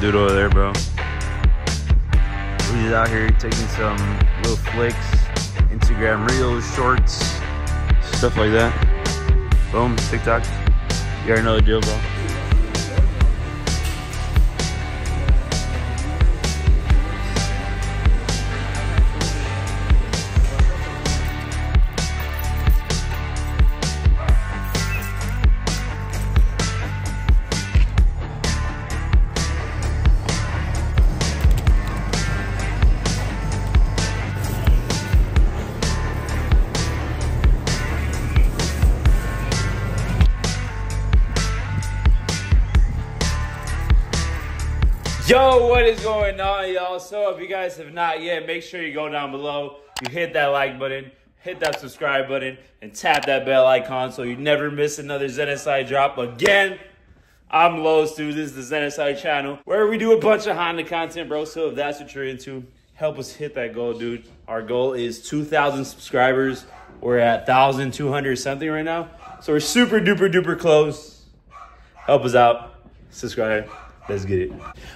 dude over there, bro. He's out here taking some little flicks, Instagram reels, shorts, stuff like that. Boom, TikTok. You already know the deal, bro. Yo, what is going on, y'all? So if you guys have not yet, make sure you go down below, you hit that like button, hit that subscribe button, and tap that bell icon so you never miss another Zenocide drop again. I'm Los, dude. This is the Zenocide channel where we do a bunch of Honda content, bro. So if that's what you're into, help us hit that goal, dude. Our goal is 2,000 subscribers. We're at 1,200 something right now. So we're super duper duper close. Help us out. Subscribe. Let's get it.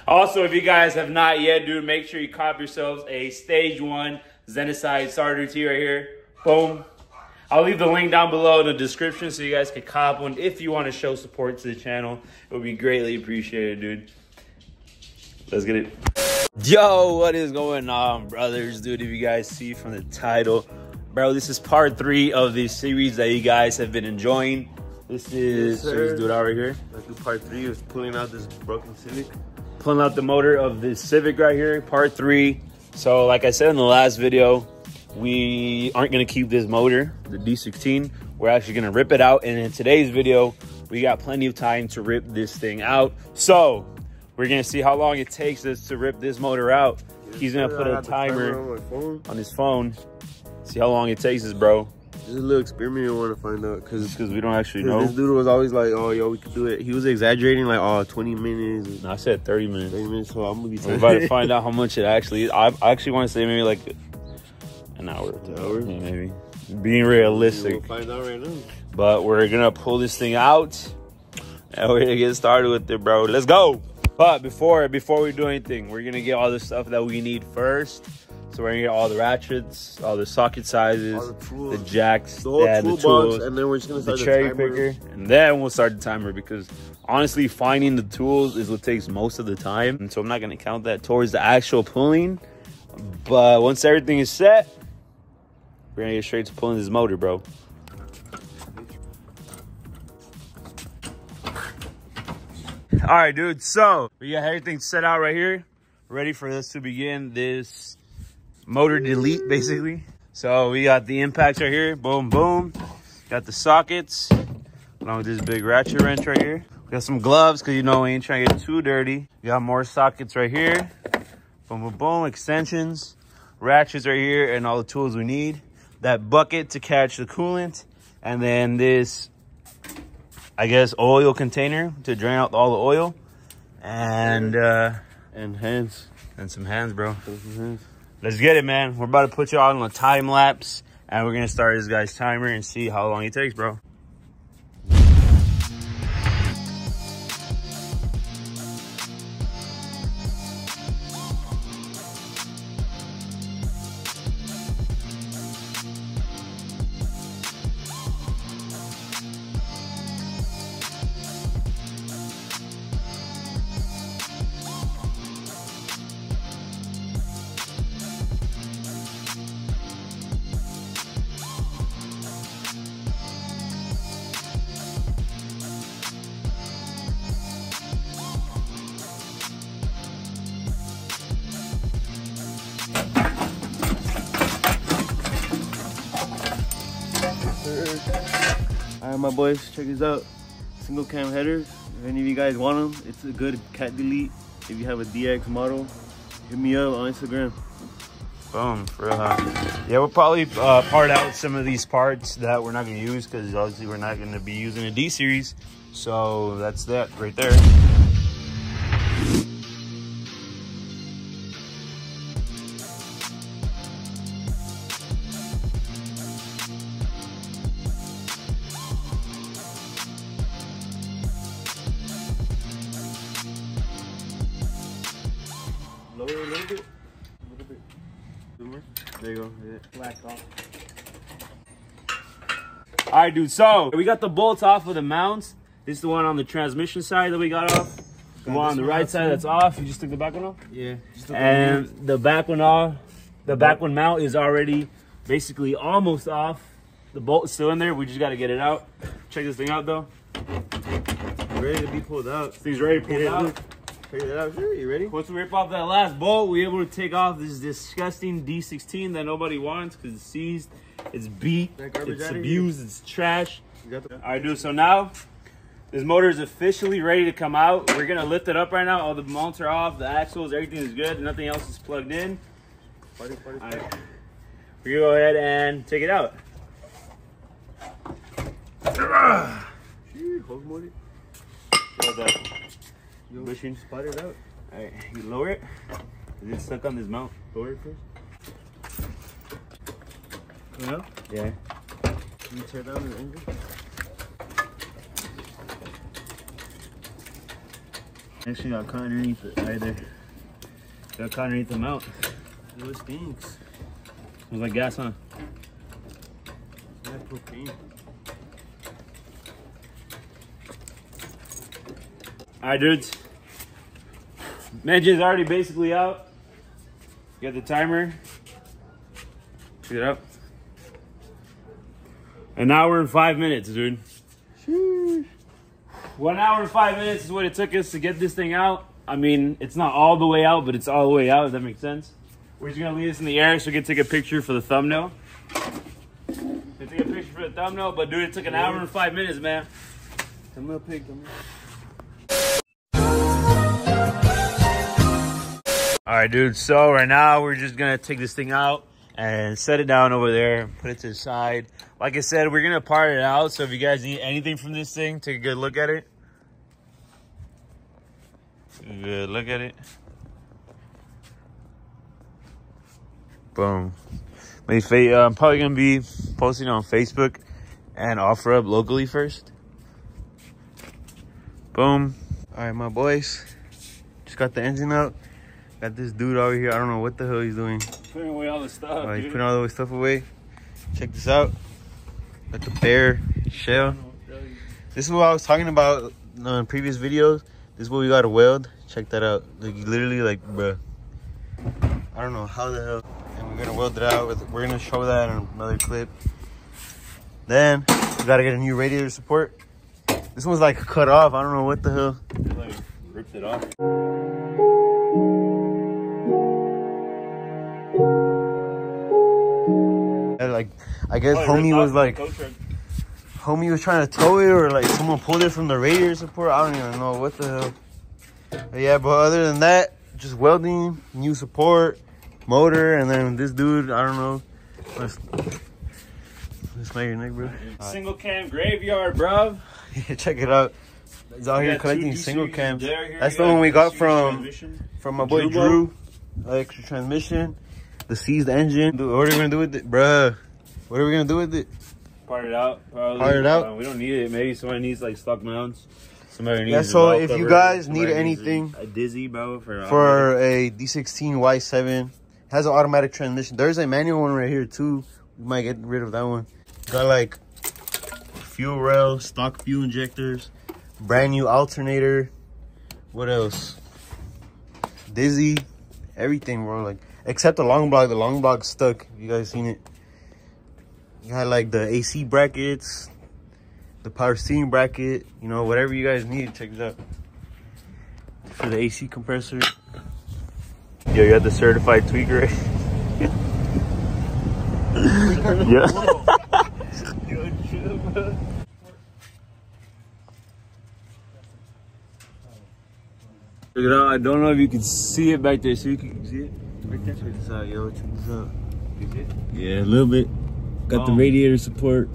Also, if you guys have not yet, dude, make sure you cop yourselves a Stage 1 Zenocide starter tee right here. Boom. I'll leave the link down below in the description so you guys can cop one if you want to show support to the channel. It would be greatly appreciated, dude. Let's get it. Yo, what is going on, brothers? Dude, if you guys see from the title, bro, this is part 3 of the series that you guys have been enjoying. This is, this dude out right here. Let's do part 3 is pulling out this broken Civic. Pulling out the motor of this Civic right here, part 3. So like I said in the last video, we aren't gonna keep this motor, the D16. We're actually gonna rip it out. And in today's video, we got plenty of time to rip this thing out. So we're gonna see how long it takes us to rip this motor out. Yes, he's gonna put a timer on his phone. See how long it takes us, bro. This is a little experiment I want to find out because we don't actually know. This dude was always like, oh, yo, we could do it. He was exaggerating like, oh, 20 minutes. No, I said 30 minutes. 30 minutes, so I'm going to be we're about to find out how much it actually is. I actually want to say maybe like an hour. 2 hours? Yeah, maybe. Being realistic. We'll find out right now. But we're going to pull this thing out and we're going to get started with it, bro. Let's go. But before we do anything, we're going to get all the stuff that we need first. So we're gonna get all the ratchets, all the socket sizes, the jacks, the whole toolbox, and then we're just gonna start the cherry picker, and then we'll start the timer because honestly, finding the tools is what takes most of the time. And so I'm not gonna count that towards the actual pulling. But once everything is set, we're gonna get straight to pulling this motor, bro. All right, dude. So we got everything set out right here, ready for us to begin this motor delete, basically. So we got the impacts right here, boom boom. Got the sockets along with this big ratchet wrench right here. We got some gloves because you know we ain't trying to get too dirty. We got more sockets right here, boom boom boom. Extensions, ratchets right here, and all the tools we need. That bucket to catch the coolant, and then this, I guess, oil container to drain out all the oil, and hands, and some hands, bro. Let's get it, man. We're about to put you all on a time lapse, and we're gonna start this guy's timer and see how long it takes, bro. All right, my boys, check this out. Single cam headers. If any of you guys want them, it's a good cat delete. If you have a DX model, hit me up on Instagram. Boom, for real, huh? Yeah, we'll probably part out some of these parts that we're not gonna use because obviously we're not gonna be using a D series. So that's that right there. There you go. Yeah. Black off. All right, dude. So we got the bolts off of the mounts. This is the one on the transmission side that we got off. The one on the right side that's off. You just took the back one off. Yeah. And the back one off. The back one mount is already basically almost off. The bolt is still in there. We just got to get it out. Check this thing out though. Ready to be pulled out. This thing's ready to pull out. Check it out. Sure, you ready? Once we rip off that last bolt, we're able to take off this disgusting D16 that nobody wants because it's seized, it's beat, it's abused, it's trash. All right, dude. So now this motor is officially ready to come out. We're gonna lift it up right now. All the mounts are off, the axles, everything is good. Nothing else is plugged in. All right. We're gonna go ahead and take it out. You machine spot it out. All right, you lower it. Is it stuck on this mount? Lower it first. You know? Yeah. You tear down the engine. Actually got caught underneath it right there. Got caught underneath the mount. It stinks. Smells like gas, huh? Yeah, propane. Alright, dudes. Engine's already basically out. You got the timer. Pick it up. An hour and 5 minutes, dude. Sheesh. 1 hour and 5 minutes is what it took us to get this thing out. I mean, it's not all the way out, but it's all the way out, if that makes sense. We're just gonna leave this in the air so we can take a picture for the thumbnail. Take a picture for the thumbnail, but dude, it took an hour and 5 minutes, man. Thumbnail pic, thumbnail. All right, dude. So right now we're just gonna take this thing out and set it down over there, put it to the side. Like I said, we're gonna part it out. So if you guys need anything from this thing, take a good look at it. Good look at it. Boom. I'm probably gonna be posting on Facebook and offer up locally first. Boom. All right, my boys. Just got the engine out. Got this dude over here. I don't know what the hell he's doing. Putting away all the stuff. He's putting all the stuff away. Check this out. Got the bare shell. This is what I was talking about in previous videos. This is what we got to weld. Check that out. Like literally, like, bruh. I don't know how the hell. And we're gonna weld it out. We're gonna show that in another clip. Then we gotta get a new radiator support. This one's like cut off. I don't know what the hell. It like ripped it off. Like, I guess homie was like, homie was trying to tow it, or like someone pulled it from the radiator support. I don't even know what the hell. But yeah, but other than that, just welding, new support, motor, and then this dude, I don't know. Let's smell your neck, bro. Single cam graveyard, bro. Yeah, check it out. He's out here collecting single cams. That's the one we got from my boy Drew. Extra transmission. The seized engine. Dude, what are we gonna do with it, bruh? What are we gonna do with it? Part it out, probably. Part it out. We don't need it. Maybe somebody needs like stock mounts. Somebody needs. Yeah. So if you guys need anything, a Dizzy, bro, for a D16 Y7, has an automatic transmission. There's a manual one right here too. We might get rid of that one. Got like fuel rail, stock fuel injectors, brand new alternator. What else? Dizzy, everything, bro. Like. Except the long block. The long block's stuck. You guys seen it? You got like the AC brackets, the power steering bracket, you know, whatever you guys need. Check it out. For the AC compressor. Yo, you got the certified tweaker, right? Yeah. Yo, chill, bro. Check it out. I don't know if you can see it back there. So you can see it. Right there. Check this out, yo. Check this out. You see it? Yeah, a little bit. Got the radiator support.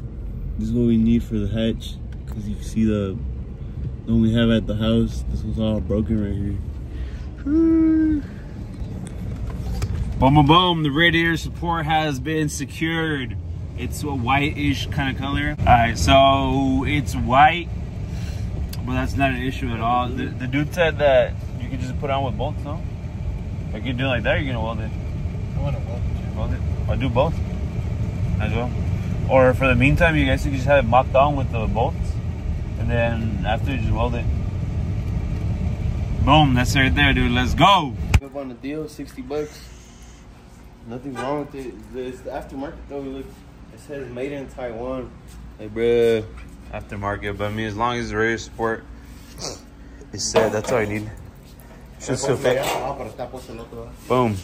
This is what we need for the hatch. Because you can see the one we have at the house. This was all broken right here. Boom, boom, boom. The radiator support has been secured. It's a whitish kind of color. All right, so it's white, but that's not an issue at all. The dude said that you can just put on with bolts, no? Like you do like that, you're gonna weld it. I want to weld it. I'll do both as well. Or for the meantime, you guys can just have it mocked on with the bolts, and then after you just weld it. Boom, that's right there, dude. Let's go. Up on the deal, 60 bucks. Nothing's wrong with it. It's the aftermarket though. Look, it says made in Taiwan. Like, bruh, Aftermarket, but I mean, as long as the radio support is set, that's all you need. Should still fit. Boom.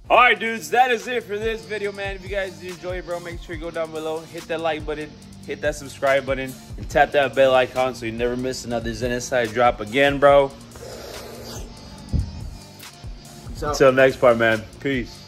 Alright, dudes, that is it for this video, man. If you guys did enjoy it, bro, make sure you go down below, hit that like button, hit that subscribe button, and tap that bell icon so you never miss another Zenocide drop again, bro. Until next part, man. Peace.